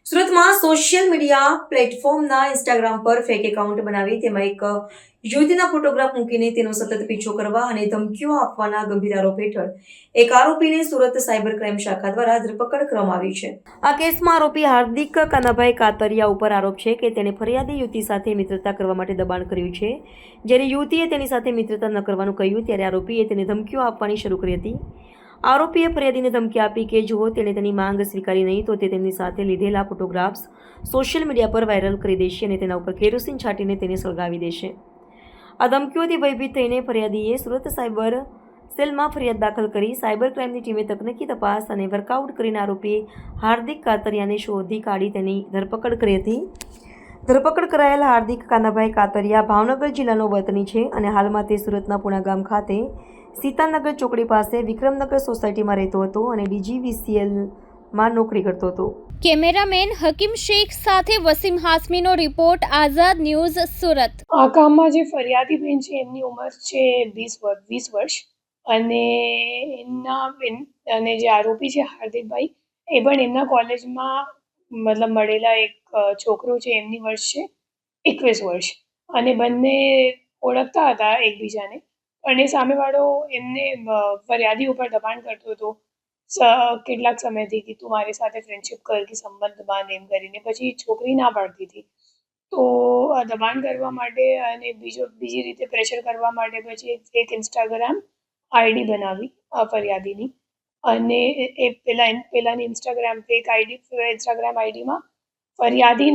સુરતમાં social media પ્લેટફોર્મના Instagram પર fake account બનાવી તેમાં એક યુવતીના ફોટોગ્રાફ મૂકીને તેનો સતત પીછો કરવા અને ધમકીઓ આપવાના ગંભીર આરોપ હેઠળ એક આરોપીને સુરત સાયબર ક્રાઇમ શાખા દ્વારા ધરપકડ કરવામાં આવી છે। આ કેસમાં આરોપી હાર્દિક કાનાભાઈ કાતરિયા ઉપર આરોપ છે કે તેણે ફરિયાદી યુવતી સાથે મિત્રતા કરવા માટે દબાણ કર્યું છે। જ્યારે યુવતીએ તેની સાથે મિત્રતા ન કરવાનું કહ્યું ત્યારે આરોપીએ તેને ધમકીઓ આપવાની શરૂ કરી હતી। આરોપીએ ફરિયાદીને ધમકી આપી કે જો તેણે તેની માંગ સ્વીકારી નહીં તો તે તેમની સાથે લીધેલા ફોટોગ્રાફ્સ સોશિયલ મીડિયા પર વાયરલ કરી દેશે અને તેના ઉપર કેરોસીન છાંટીને તેને સળગાવી દેશે। આ ધમકીઓથી ભયભીત થઈને ફરિયાદીએ સુરત સાયબર સેલમાં ફરિયાદ દાખલ કરી સાયબર ક્રાઇમની ટીમે તકનીકી તપાસ અને વર્કઆઉટ કરીને આરોપી હાર્દિક કાતરિયાને શોધી કાઢી તેની ધરપકડ કરી હતી। ધરપકડ કરાયેલ હાર્દિક કાનાભાઈ કાતરિયા ભાવનગર જિલ્લાનો વતની છે અને હાલમાં તે સુરતના પુણા ગામ ખાતે સીતાનગર ચોકડી પાસે વિક્રમનગર સોસાયટીમાં રહેતો હતો અને DGVCLમાં નોકરી કરતો હતો। કેમેરામેન હકીમ શેખ સાથે વસીમ હાસમીનો રિપોર્ટ, આઝાદ ન્યૂઝ, સુરત। આ કામમાં જે ફરિયાદી બેન છે એમની ઉંમર છે 20 વર્ષ અને જે આરોપી છે હાર્દિકભાઈ એ પણ એમના કોલેજમાં મળેલા એક છોકરો છે એમની વર્ષ છે 21 વર્ષ અને બંને ઓળખતા હતા એકબીજાને। અને સામેવાળો એમને ફરિયાદી ઉપર દબાણ કરતો હતો કેટલાક સમયથી કે તું મારી સાથે ફ્રેન્ડશિપ કર કે સંબંધ બાંધ એમ કરીને। પછી છોકરી ના પાડતી હતી તો દબાણ કરવા માટે અને બીજી રીતે પ્રેશર કરવા માટે પછી એક ઇન્સ્ટાગ્રામ આઈડી બનાવી ફરિયાદીની અને એ પેલાની ઇન્સ્ટાગ્રામ આઈડીમાં ફરિયાદી